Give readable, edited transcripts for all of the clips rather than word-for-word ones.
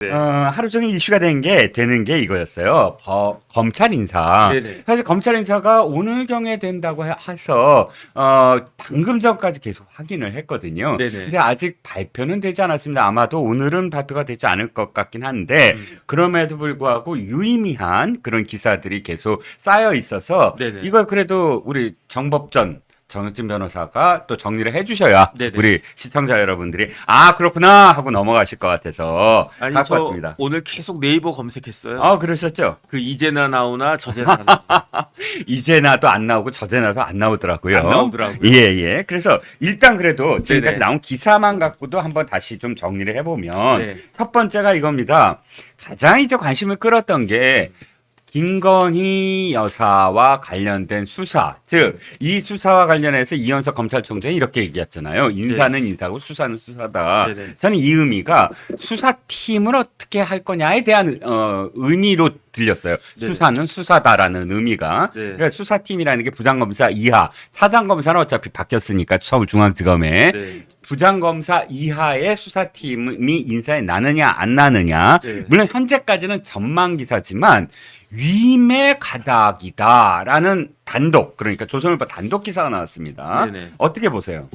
네. 하루 종일 이슈가 되는 게 이거였어요. 검찰 인사. 네네. 사실 검찰 인사가 오늘경에 된다고 해서 방금 전까지 계속 확인을 했거든요. 네네. 근데 아직 발표는 되지 않았습니다. 아마도 오늘은 발표가 되지 않을 것 같긴 한데 그럼에도 불구하고 유의미한 그런 기사들이 계속 쌓여 있어서 네네. 이걸 그래도 우리 정법전 정혁진 변호사가 또 정리를 해주셔야 네네. 우리 시청자 여러분들이 아 그렇구나 하고 넘어가실 것 같아서 아니 갖고 저 왔습니다. 오늘 계속 네이버 검색했어요. 아 그러셨죠? 그 이제나 나오나 저제나 나오나. 이제나도 안 나오고 저제나도 안 나오더라고요. 안 나오더라고요. 예. 그래서 일단 그래도 지금까지 네네. 나온 기사만 갖고도 한번 다시 좀 정리를 해보면 네. 첫 번째가 이겁니다. 가장 이제 관심을 끌었던 게 김건희 여사와 관련된 수사, 즉 이 수사와 관련해서 이현석 검찰총장이 이렇게 얘기했잖아요. 인사는 인사고 수사는 수사다. 네네. 저는 이 의미가 수사팀을 어떻게 할 거냐에 대한 의미로 들렸어요. 네네. 수사는 수사다라는 의미가. 네. 그러니까 수사팀이라는 게 부장검사 이하, 사장검사는 어차피 바뀌었으니까 서울중앙지검에 네. 부장검사 이하의 수사팀이 인사에 나느냐 안 나느냐. 네. 물론 현재까지는 전망 기사지만 위임의 가닥이다라는 단독, 그러니까 조선일보 단독 기사가 나왔습니다. 네네. 어떻게 보세요?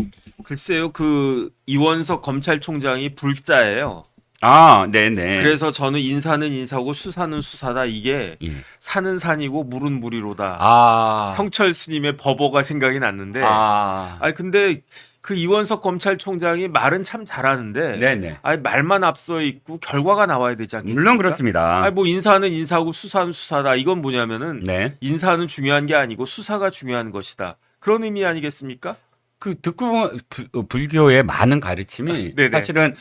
글쎄요, 그 이원석 검찰총장이 불자예요. 아, 네네. 그래서 저는 인사는 인사고 수사는 수사다. 이게 예. 산은 산이고 물은 물이로다. 아, 성철 스님의 법어가 생각이 났는데. 아, 아니 근데 그 이원석 검찰총장이 말은 참 잘하는데. 네네. 아니 말만 앞서 있고 결과가 나와야 되지 않겠습니까? 물론 그렇습니다. 아니 뭐 인사는 인사고 수사는 수사다. 이건 뭐냐면은 네. 인사는 중요한 게 아니고 수사가 중요한 것이다. 그런 의미 아니겠습니까? 그 듣고 보면 불교의 많은 가르침이 네네. 사실은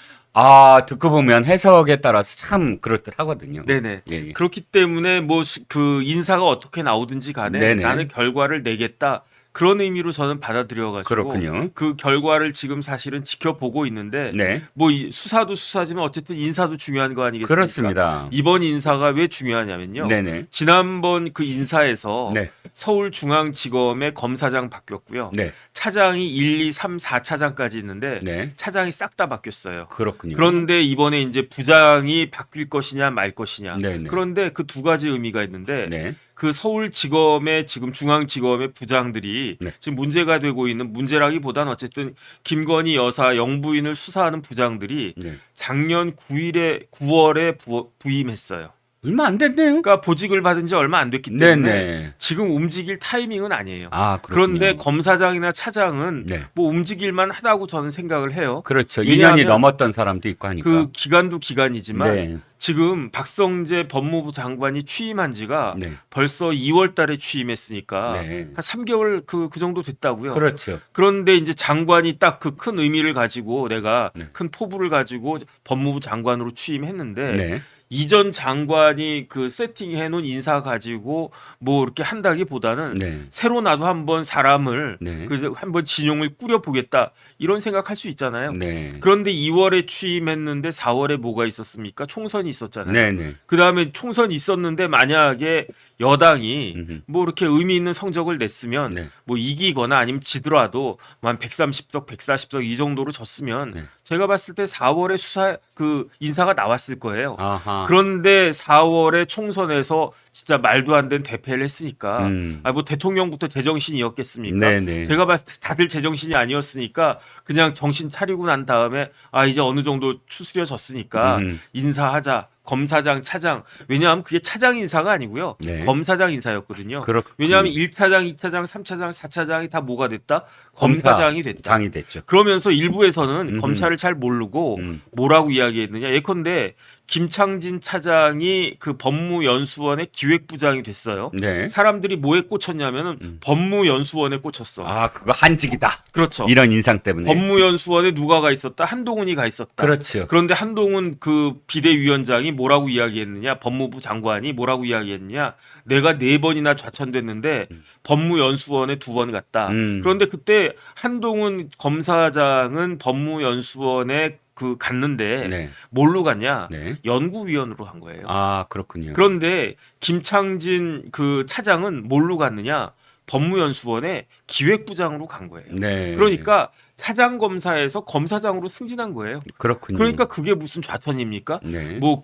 듣고 보면 해석에 따라서 참 그럴듯 하거든요. 네네. 예. 그렇기 때문에 뭐 그 인사가 어떻게 나오든지 간에 네네. 나는 결과를 내겠다. 그런 의미로 저는 받아들여가지고 그렇군요. 그 결과를 지금 사실은 지켜보고 있는데 네. 뭐 수사도 수사지만 어쨌든 인사도 중요한 거 아니겠습니까? 그렇습니다. 이번 인사가 왜 중요하냐면요. 네네. 지난번 그 인사에서 네. 서울중앙지검의 검사장 바뀌었고요. 네. 차장이 1, 2, 3, 4차장까지 있는데 네. 차장이 싹 다 바뀌었어요. 그렇군요. 그런데 이번에 이제 부장이 바뀔 것이냐 말 것이냐. 네네. 그런데 그 두 가지 의미가 있는데 네. 그 서울지검의 지금 중앙지검의 부장들이 네. 지금 문제가 되고 있는 문제라기보다는 어쨌든 김건희 여사 영부인을 수사하는 부장들이 네. 작년 9월에 부임했어요. 얼마 안 됐네요. 그러니까 보직을 받은 지 얼마 안 됐기 때문에 네네. 지금 움직일 타이밍은 아니에요. 아, 그렇군요. 그런데 검사장이나 차장은 네. 뭐 움직일만 하다고 저는 생각을 해요. 그렇죠. 왜냐하면 2년이 넘었던 사람도 있고 하니까. 그 기간도 기간이지만 네. 지금 박성재 법무부 장관이 취임한 지가 네. 벌써 2월 달에 취임했으니까 네. 한 3개월 그 정도 됐다고요. 그렇죠. 그런데 이제 장관이 딱 그 큰 의미를 가지고 내가 네. 큰 포부를 가지고 법무부 장관으로 취임했는데 네. 이전 장관이 그 세팅해 놓은 인사 가지고 뭐 이렇게 한다기보다는 네. 새로 나도 한번 사람을 네. 그 한번 진용을 꾸려 보겠다 이런 생각할 수 있잖아요. 네. 그런데 2월에 취임했는데 4월에 뭐가 있었습니까? 총선이 있었잖아요. 네네. 그다음에 총선이 있었는데 만약에 여당이 음흠. 뭐 이렇게 의미 있는 성적을 냈으면 네. 뭐 이기거나 아니면 지더라도 뭐 한 130석, 140석 이 정도로 졌으면 네. 제가 봤을 때 4월에 수사 그 인사가 나왔을 거예요. 아하. 그런데 4월에 총선에서 진짜 말도 안 되는 대패를 했으니까 뭐 대통령부터 제정신이었겠습니까? 네네. 제가 봤을 때 다들 제정신이 아니었으니까 그냥 정신 차리고 난 다음에 이제 어느 정도 추스려졌으니까 인사하자. 검사장, 차장. 왜냐하면 그게 차장 인사가 아니고요. 네. 검사장 인사였거든요. 그렇군요. 왜냐하면 1차장, 2차장, 3차장, 4차장이 다 뭐가 됐다? 검사장이 됐다. 장이 됐죠. 그러면서 일부에서는 검찰을 잘 모르고 뭐라고 이야기했느냐. 예컨대 김창진 차장이 그 법무연수원의 기획부장이 됐어요. 네. 사람들이 뭐에 꽂혔냐면은 법무연수원에 꽂혔어. 아, 그거 한직이다. 그렇죠. 이런 인상 때문에. 법무연수원에 누가 가 있었다? 한동훈이 가 있었다. 그렇죠. 그런데 한동훈 그 비대위원장이 뭐라고 이야기했느냐? 법무부 장관이 뭐라고 이야기했느냐? 내가 4번이나 좌천됐는데 법무연수원에 2번 갔다. 그런데 그때 한동훈 검사장은 법무연수원에 그 갔는데 네. 뭘로 갔냐? 네. 연구위원으로 간 거예요. 아, 그렇군요. 그런데 김창진 그 차장은 뭘로 갔느냐? 법무연수원에 기획부장으로 간 거예요. 네. 그러니까 차장 검사에서 검사장으로 승진한 거예요. 그렇군요. 그러니까 그게 무슨 좌천입니까? 네. 뭐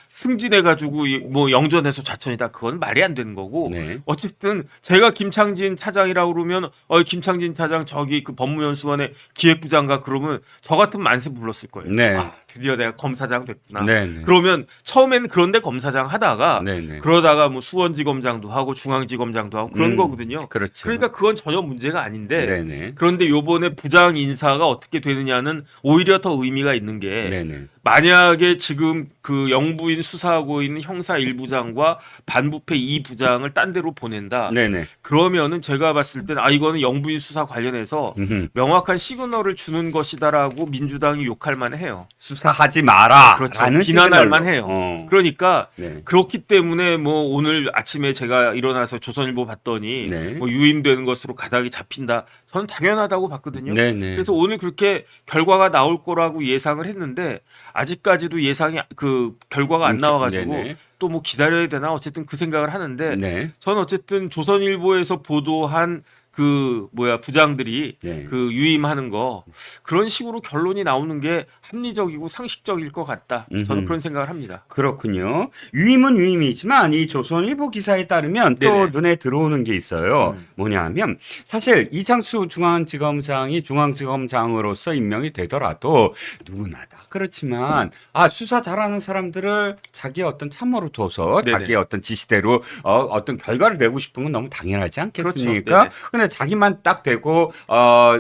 승진해가지고 뭐 영전에서 좌천이다. 그건 말이 안 되는 거고. 네. 어쨌든 제가 김창진 차장이라고 그러면 김창진 차장 저기 그 법무연수원의 기획부장가 그러면 저 같은 만세 불렀을 거예요. 네. 아, 드디어 내가 검사장 됐구나. 네, 네. 그러면 처음에는 그런데 검사장 하다가 네, 네. 그러다가 뭐 수원지검장도 하고 중앙지검장도 하고 그런 거거든요. 그렇죠. 그러니까 그건 전혀 문제가 아닌데 네, 네. 그런데 요번에 부장 인사가 어떻게 되느냐는 오히려 더 의미가 있는 게 네, 네. 만약에 지금 그 영부인 수사하고 있는 형사 1부장과 반부패 2부장을 딴 데로 보낸다. 네, 네. 그러면은 제가 봤을 때는 이거는 영부인 수사 관련해서 명확한 시그널을 주는 것이다라고 민주당이 욕할 만해요. 수사하지 마라. 그렇죠. 비난할 만해요. 그러니까 네. 그렇기 때문에 뭐 오늘 아침에 제가 일어나서 조선일보 봤더니 네. 뭐 유임되는 것으로 가닥이 잡힌다. 저는 당연하다고 봤거든요. 네, 네. 그래서 오늘 그렇게 결과가 나올 거라고 예상을 했는데 아직까지도 예상이 그 결과가 안 나와가지고 네네. 또 뭐 기다려야 되나 어쨌든 그 생각을 하는데 네. 저는 어쨌든 조선일보에서 보도한 그 부장들이 네. 그 유임하는 거 그런 식으로 결론이 나오는 게 합리적이고 상식적일 것 같다. 저는 그런 생각을 합니다. 그렇군요. 유임은 유임이지만 이 조선일보 기사에 따르면 또 네네. 눈에 들어오는 게 있어요. 뭐냐면 사실 이창수 중앙지검장이 중앙지검장으로서 임명이 되더라도 누구나 다 그렇지만 수사 잘하는 사람들을 자기의 어떤 참모로 둬서 네네. 자기의 어떤 지시대로 어떤 결과를 내고 싶은 건 너무 당연하지 않겠습니까? 그렇죠. 근데 자기만 딱 되고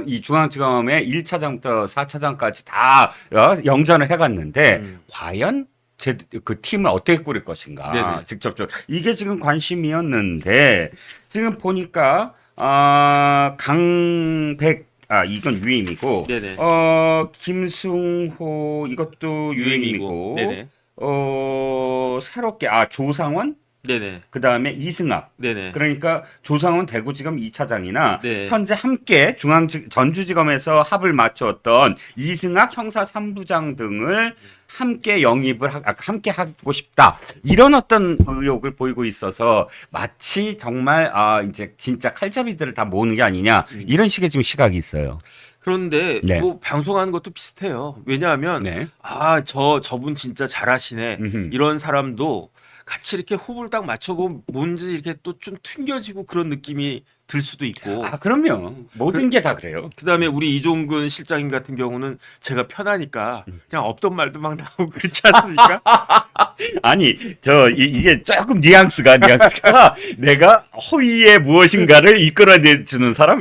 이 중앙지검의 1차장부터 4차장까지 다 영전을 해갔는데 과연 그 팀을 어떻게 꾸릴 것인가 네네. 직접적으로 이게 지금 관심이었는데 지금 보니까 강백 이건 유임이고 네네. 김승호 이것도 유임이고 네네. 새롭게 조상원 네네. 그 다음에 이승학. 네네. 그러니까 조상원 대구지검 2차장이나 네. 현재 함께 전주지검에서 합을 맞췄던 이승학 형사 3부장 등을 함께 영입을 함께 하고 싶다. 이런 어떤 의욕을 보이고 있어서 마치 정말 이제 진짜 칼잡이들을 다 모으는 게 아니냐 이런 식의 지금 시각이 있어요. 그런데 네. 뭐 방송하는 것도 비슷해요. 왜냐하면 네. 저분 진짜 잘하시네. 이런 사람도 같이 이렇게 호흡을 딱 맞춰보면 뭔지 이렇게 또 좀 튕겨지고 그런 느낌이 들 수도 있고. 그럼요. 모든 게 다 그래요. 그다음에 우리 이종근 실장님 같은 경우는 제가 편하니까 그냥 없던 말도 막 나오고 그렇지 않습니까? 아니, 이게 조금 뉘앙스가 내가 허위의 무엇인가를 이끌어내주는 사람?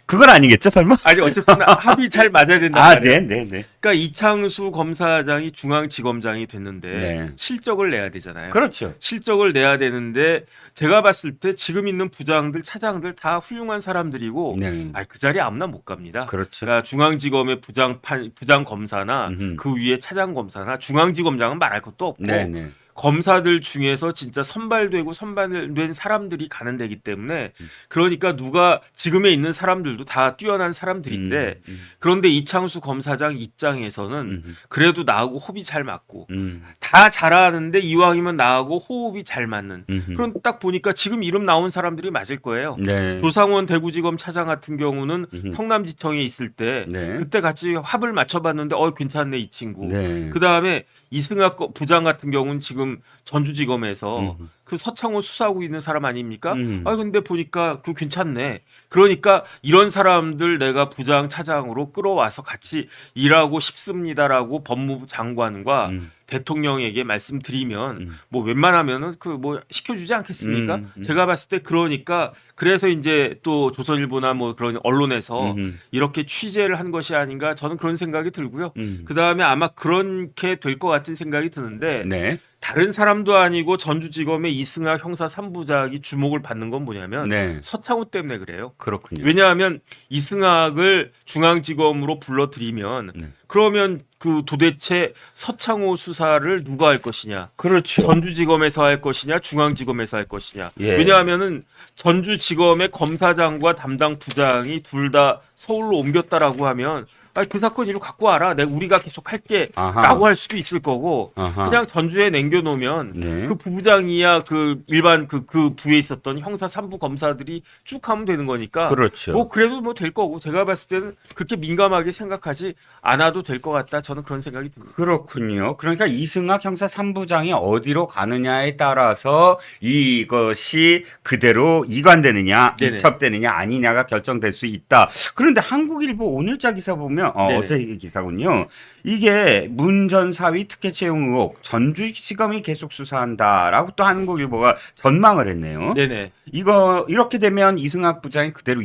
그건 아니겠죠, 설마? 아니, 어쨌든 합이 잘 맞아야 된다. 네. 그러니까 이창수 검사장이 중앙지검장이 됐는데 네. 실적을 내야 되잖아요. 그렇죠. 실적을 내야 되는데 제가 봤을 때 지금 있는 부장들, 차장들 다 훌륭한 사람들이고 네. 그 자리에 아무나 못 갑니다. 그렇죠. 그러니까 중앙지검의 부장 검사나 그 위에 차장 검사나 중앙지검장은 말할 것도 없고 네. 검사들 중에서 진짜 선발된 사람들이 가는 데기 때문에 그러니까 누가 지금에 있는 사람들도 다 뛰어난 사람들인데 그런데 이창수 검사장 입장에서는 그래도 나하고 호흡이 잘 맞고 다 잘하는데 이왕이면 나하고 호흡이 잘 맞는 그런 딱 보니까 지금 이름 나온 사람들이 맞을 거예요. 네. 조상원 대구지검 차장 같은 경우는 성남지청에 있을 때 네. 그때 같이 합을 맞춰봤는데 괜찮네 이 친구. 네. 그 다음에 이승학 부장 같은 경우는 지금 전주지검에서 그 서창호 수사하고 있는 사람 아닙니까? 근데 보니까 그 괜찮네. 그러니까 이런 사람들 내가 부장 차장으로 끌어와서 같이 일하고 싶습니다라고 법무부 장관과 대통령에게 말씀드리면 뭐 웬만하면은 뭐 시켜주지 않겠습니까? 제가 봤을 때 그러니까 그래서 이제 또 조선일보나 뭐 그런 언론에서 이렇게 취재를 한 것이 아닌가 저는 그런 생각이 들고요. 그 다음에 아마 그렇게 될 것 같은 생각이 드는데 네. 다른 사람도 아니고 전주지검의 이승학 형사 3부장이 주목을 받는 건 뭐냐면 네. 서창호 때문에 그래요. 그렇군요. 왜냐하면 이승학을 중앙지검으로 불러들이면 그러면 그 도대체 서창호 수사를 누가 할 것이냐? 그렇죠. 전주지검에서 할 것이냐? 중앙지검에서 할 것이냐? 예. 왜냐하면은 전주지검의 검사장과 담당 부장이 둘 다 서울로 옮겼다라고 하면 그 사건 이로 갖고 와라. 우리가 계속 할게라고 아하. 할 수도 있을 거고 아하. 그냥 전주에 남겨놓으면 네. 그 부부장이야 그 일반 그 부에 있었던 형사 3부 검사들이 쭉 하면 되는 거니까 그렇죠. 뭐 그래도 뭐 될 거고 제가 봤을 때는 그렇게 민감하게 생각하지 않아도 될 것 같다. 저는 그런 생각이 듭니다. 그렇군요. 그러니까 이승학 형사 3부장이 어디로 가느냐에 따라서 이것이 그대로 이관되느냐, 네네. 이첩되느냐 아니냐가 결정될 수 있다. 그런데 한국일보 오늘자 기사 보면 네네. 어제 기사군요. 이게 문 전 사위 특혜 채용 의혹 전주지검이 계속 수사한다라고 또 한국일보가 전망을 했네요. 네네. 이거 이렇게 되면 이승학 부장이 그대로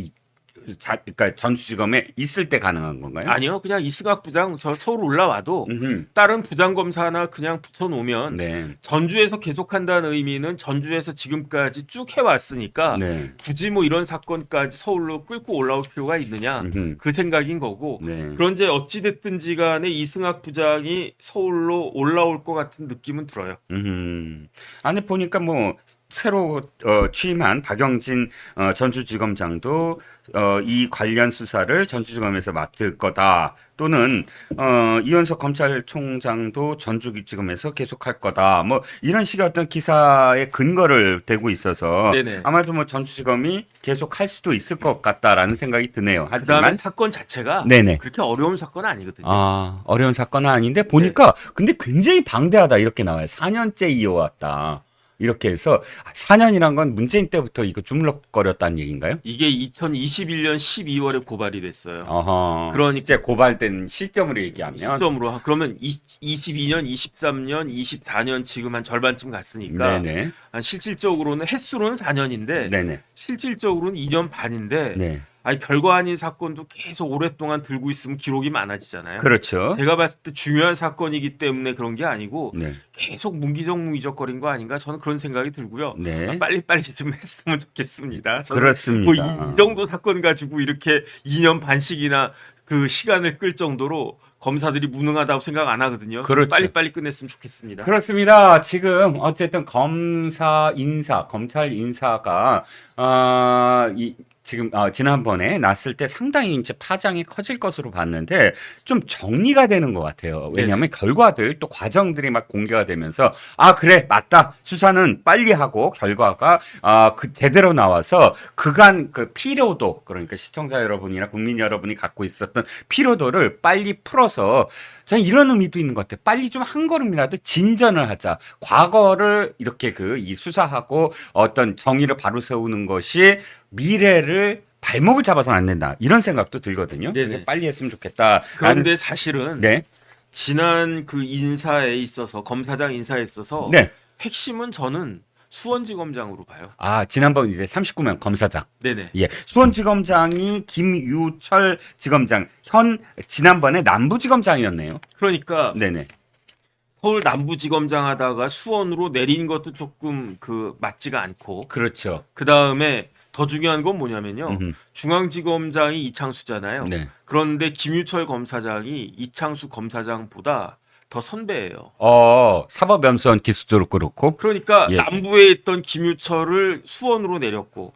그러니까 전주지검에 있을 때 가능한 건가요? 아니요. 그냥 이승학 부장 저 서울 올라와도 음흠. 다른 부장 검사나 그냥 붙여놓으면 네. 전주에서 계속한다는 의미는 전주에서 지금까지 쭉 해왔으니까 네. 굳이 뭐 이런 사건까지 서울로 끌고 올라올 필요가 있느냐 음흠. 그 생각인 거고 네. 그런데 어찌됐든지 간에 이승학 부장이 서울로 올라올 것 같은 느낌은 들어요. 안에 보니까 뭐 새로 취임한 박영진 전주지검장도 이 관련 수사를 전주지검에서 맡을 거다. 또는 이현석 검찰총장도 전주지검에서 계속할 거다. 뭐 이런 식의 어떤 기사의 근거를 대고 있어서 네네. 아마도 뭐 전주지검이 계속할 수도 있을 것 같다라는 생각이 드네요. 그다음에 하지만 사건 자체가 네네. 그렇게 어려운 사건은 아니거든요. 아, 어려운 사건은 아닌데 보니까 근데 굉장히 방대하다 이렇게 나와요. 4년째 이어왔다. 이렇게 해서 4년이란 건 문재인 때부터 이거 주물럭거렸다는 얘기인가요? 이게 2021년 12월에 고발이 됐어요. 어허. 그러니까 실제 고발된 시점으로 얘기하면 시점으로 그러면 22년, 23년, 24년 지금 한 절반쯤 갔으니까 네네. 실질적으로는 횟수로는 4년인데 네네. 실질적으로는 2년 반인데 네. 아니 별거 아닌 사건도 계속 오랫동안 들고 있으면 기록이 많아지잖아요. 그렇죠. 제가 봤을 때 중요한 사건이기 때문에 그런 게 아니고 네. 계속 문기적거린 거 아닌가 저는 그런 생각이 들고요. 네. 빨리빨리 좀 했으면 좋겠습니다. 저는 그렇습니다. 뭐 이 정도 사건 가지고 이렇게 2년 반씩이나 그 시간을 끌 정도로 검사들이 무능하다고 생각 안 하거든요. 그렇죠. 빨리빨리 끝냈으면 좋겠습니다. 그렇습니다. 지금 어쨌든 검찰 인사가 지금 지난번에 났을 때 상당히 이제 파장이 커질 것으로 봤는데 좀 정리가 되는 것 같아요. 왜냐하면 결과들 또 과정들이 막 공개가 되면서 그래 맞다 수사는 빨리 하고 결과가 그 제대로 나와서 그간 그 피로도 그러니까 시청자 여러분이나 국민 여러분이 갖고 있었던 피로도를 빨리 풀어서 저는 이런 의미도 있는 것 같아요. 빨리 좀 한 걸음이라도 진전을 하자. 과거를 이렇게 이 수사하고 어떤 정의를 바로 세우는 것이 미래를 발목을 잡아서는 안 된다. 이런 생각도 들거든요. 네네. 빨리 했으면 좋겠다. 그런데 사실은 네. 지난 그 인사에 있어서 검사장 인사에 있어서 네. 핵심은 저는 수원지검장으로 봐요. 지난번 이제 39명 검사장. 네네. 예. 수원지검장이 김유철 지검장, 지난번에 남부지검장이었네요. 그러니까 네네. 서울 남부지검장 하다가 수원으로 내린 것도 조금 맞지가 않고 그렇죠. 그 다음에 더 중요한 건 뭐냐면요. 음흠. 중앙지검장이 이창수잖아요. 네. 그런데 김유철 검사장이 이창수 검사장보다 더 선배예요. 사법연수원 기수도 그렇고. 그러니까 예. 남부에 있던 김유철을 수원으로 내렸고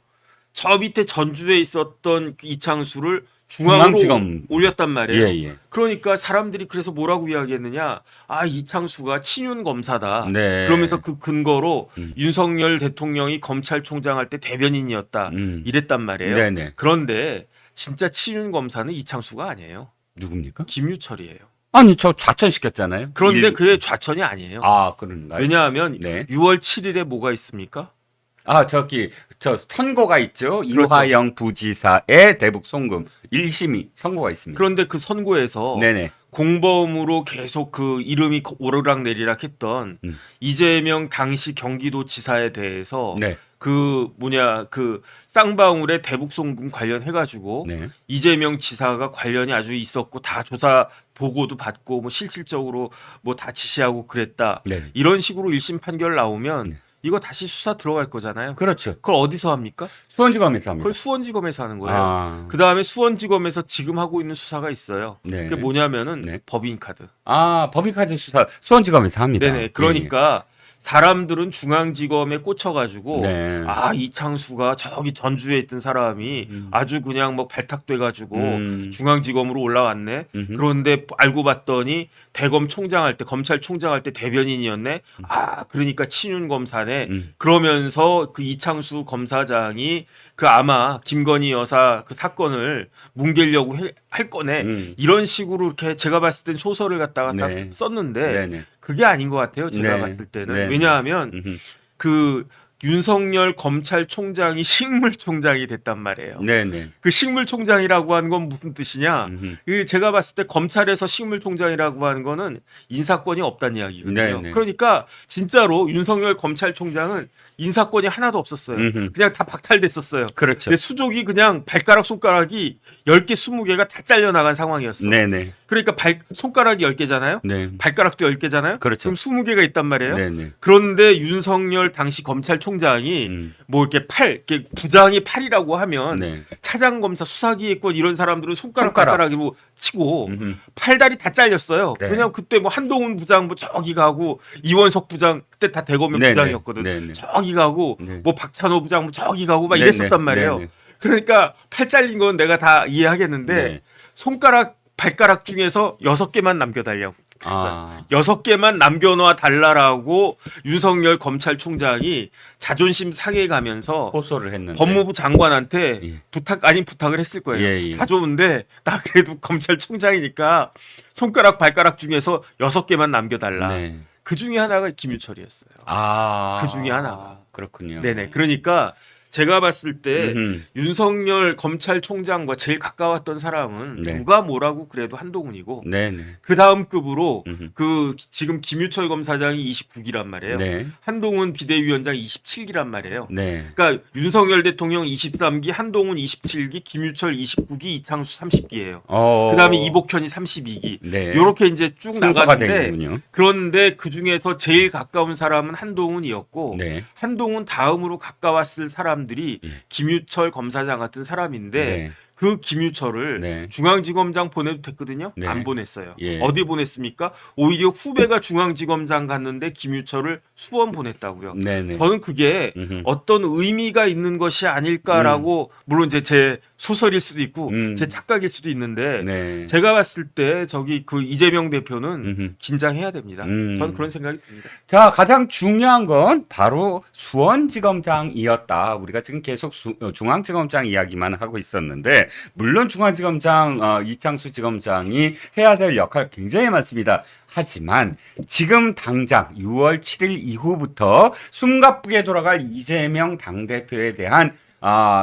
저 밑에 전주에 있었던 이창수를 중앙으로 중앙지검. 올렸단 말이에요. 예. 그러니까 사람들이 그래서 뭐라고 이야기했느냐. 이창수가 친윤 검사다. 네. 그러면서 그 근거로 윤석열 대통령이 검찰총장 할 때 대변인이었다. 이랬단 말이에요. 네네. 그런데 진짜 친윤 검사는 이창수가 아니에요. 누굽니까? 김유철이에요. 아니, 저 좌천시켰잖아요. 그런데 그게 좌천이 아니에요. 그런가요? 왜냐하면 네. 6월 7일에 뭐가 있습니까? 저 선고가 있죠. 이화영 부지사의 대북 송금 1심이 선고가 있습니다. 그런데 그 선고에서 네네. 공범으로 계속 그 이름이 오르락 내리락 했던 이재명 당시 경기도 지사에 대해서 네. 그 쌍방울의 대북 송금 관련해가지고 네. 이재명 지사가 관련이 아주 있었고 다 조사 보고도 받고 뭐 실질적으로 뭐 다 지시하고 그랬다. 네. 이런 식으로 1심 판결 나오면 이거 다시 수사 들어갈 거잖아요. 그렇죠. 그걸 어디서 합니까? 수원지검에서 합니다. 그걸 수원지검에서 하는 거예요. 그 다음에 수원지검에서 지금 하고 있는 수사가 있어요. 네. 그게 뭐냐면은 네. 법인카드. 법인카드 수사 수원지검에서 합니다. 네네. 그러니까 사람들은 중앙지검에 꽂혀가지고 네. 아 이창수가 저기 전주에 있던 사람이 아주 그냥 뭐 발탁돼가지고 중앙지검으로 올라왔네. 그런데 알고 봤더니 대검 총장 할 때 검찰총장 할 때 대변인이었네. 아 그러니까 친윤 검사네. 그러면서 그 이창수 검사장이 그 아마 김건희 여사 그 사건을 뭉개려고 할 거네. 이런 식으로 이렇게 제가 봤을 땐 소설을 갖다가 딱 네. 썼는데 네네. 그게 아닌 것 같아요. 제가 네. 봤을 때는. 네. 왜냐하면 그 윤석열 검찰총장이 식물총장이 됐단 말이에요. 네네. 그 식물총장이라고 하는 건 무슨 뜻이냐? 그 제가 봤을 때 검찰에서 식물총장이라고 하는 거는 인사권이 없다는 이야기거든요. 네네. 그러니까 진짜로 윤석열 검찰총장은 인사권이 하나도 없었어요. 그냥 다 박탈됐었어요. 그렇죠. 근데 수족이 그냥 발가락 손가락이 10개 20개가 다 잘려나간 상황이었어. 네네. 그러니까 손가락이 10개잖아요. 네. 발가락도 10개잖아요. 그렇죠. 그럼 20개가 있단 말이에요. 네네. 그런데 윤석열 당시 검찰총장이 뭐 이렇게 이렇게 부장이 8이라고 하면 네. 차장검사 수사기획권 이런 사람들은 손가락. 발가락이 뭐 치고 팔다리 다 잘렸어요. 네. 왜냐면 그때 뭐 한동훈 부장 뭐 저기 가고 이원석 부장 그때 다 대검의 네네. 부장이었거든. 네네. 저기 가고 네. 뭐 박찬호 부장 뭐 저기 가고 막 네네. 이랬었단 말이에요. 네네. 그러니까 팔 잘린 건 내가 다 이해하겠는데 네. 발가락 중에서 6개만 남겨달라고. 아. 6개만 남겨놔 달라라고 윤석열 검찰총장이 자존심 상해 가면서 호소를 했는데. 법무부 장관한테 예. 부탁 아닌 부탁을 했을 거예요. 예, 예. 다 좋은데 나 그래도 검찰총장이니까 발가락 중에서 6개만 남겨달라. 네. 그 중에 하나가 김유철이었어요. 아. 그 중에 하나가. 그렇군요. 네네. 그러니까 제가 봤을 때 음흠. 윤석열 검찰총장과 제일 가까웠던 사람은 네. 누가 뭐라고 그래도 한동훈이고 네네. 그 다음 급으로 음흠. 그 지금 김유철 검사장이 29기란 말이에요. 네. 한동훈 비대위원장 27기란 말이에요. 네. 그러니까 윤석열 대통령 23기, 한동훈 27기, 김유철 29기, 이창수 30기예요. 그다음에 이복현이 32기. 네. 이렇게 이제 쭉 순서가 나가는데 되는군요. 그런데 그 중에서 제일 가까운 사람은 한동훈이었고 네. 한동훈 다음으로 가까웠을 사람들이 김유철 검사장 같은 사람인데 네. 그 김유철을 네. 중앙지검장 보내도 됐거든요. 네. 안 보냈어요. 예. 어디 보냈습니까? 오히려 후배가 중앙지검장 갔는데 김유철을 수원 보냈다고요. 네네. 저는 그게 어떤 의미가 있는 것이 아닐까라고 물론 이제 제 소설일 수도 있고 제 착각일 수도 있는데 네. 제가 봤을 때 저기 그 이재명 대표는 음흠. 긴장해야 됩니다. 저는 그런 생각이 듭니다. 자, 가장 중요한 건 바로 수원지검장이었다. 우리가 지금 계속 중앙지검장 이야기만 하고 있었는데, 물론 중앙지검장 이창수 지검장이 해야 될 역할 굉장히 많습니다. 하지만 지금 당장 6월 7일 이후부터 숨가쁘게 돌아갈 이재명 당대표에 대한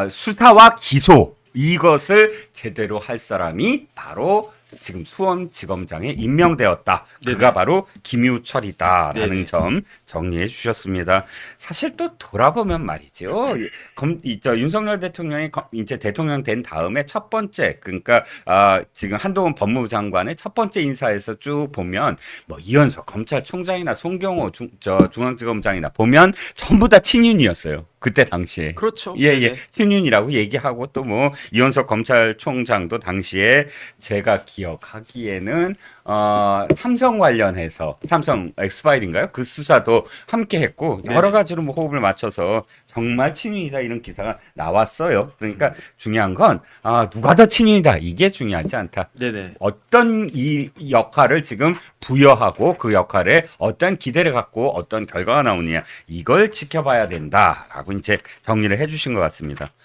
수사와 기소, 이것을 제대로 할 사람이 바로 지금 수원지검장에 임명되었다. 그가 네네. 바로 김유철이다라는 네네. 점 정리해 주셨습니다. 사실 또 돌아보면 말이죠. 윤석열 대통령이 이제 대통령 된 다음에 첫 번째, 그러니까 지금 한동훈 법무부 장관의 첫 번째 인사에서 쭉 보면 뭐 이현석 검찰총장이나 송경호 중앙지검장이나 보면 전부 다 친윤이었어요. 그때 당시에. 그렇죠. 예, 네네. 친윤이라고 얘기하고 또 뭐 이현석 검찰총장도 당시에 제가 기억하기에는 삼성 관련해서 삼성 엑스파일인가요? 그 수사도 함께 했고 여러 네네. 가지로 뭐 호흡을 맞춰서 정말 친윤이다 이런 기사가 나왔어요. 그러니까 중요한 건 누가 더 친윤이다 이게 중요하지 않다. 네네. 어떤 이 역할을 지금 부여하고 그 역할에 어떤 기대를 갖고 어떤 결과가 나오느냐 이걸 지켜봐야 된다라고 이제 정리를 해주신 것 같습니다.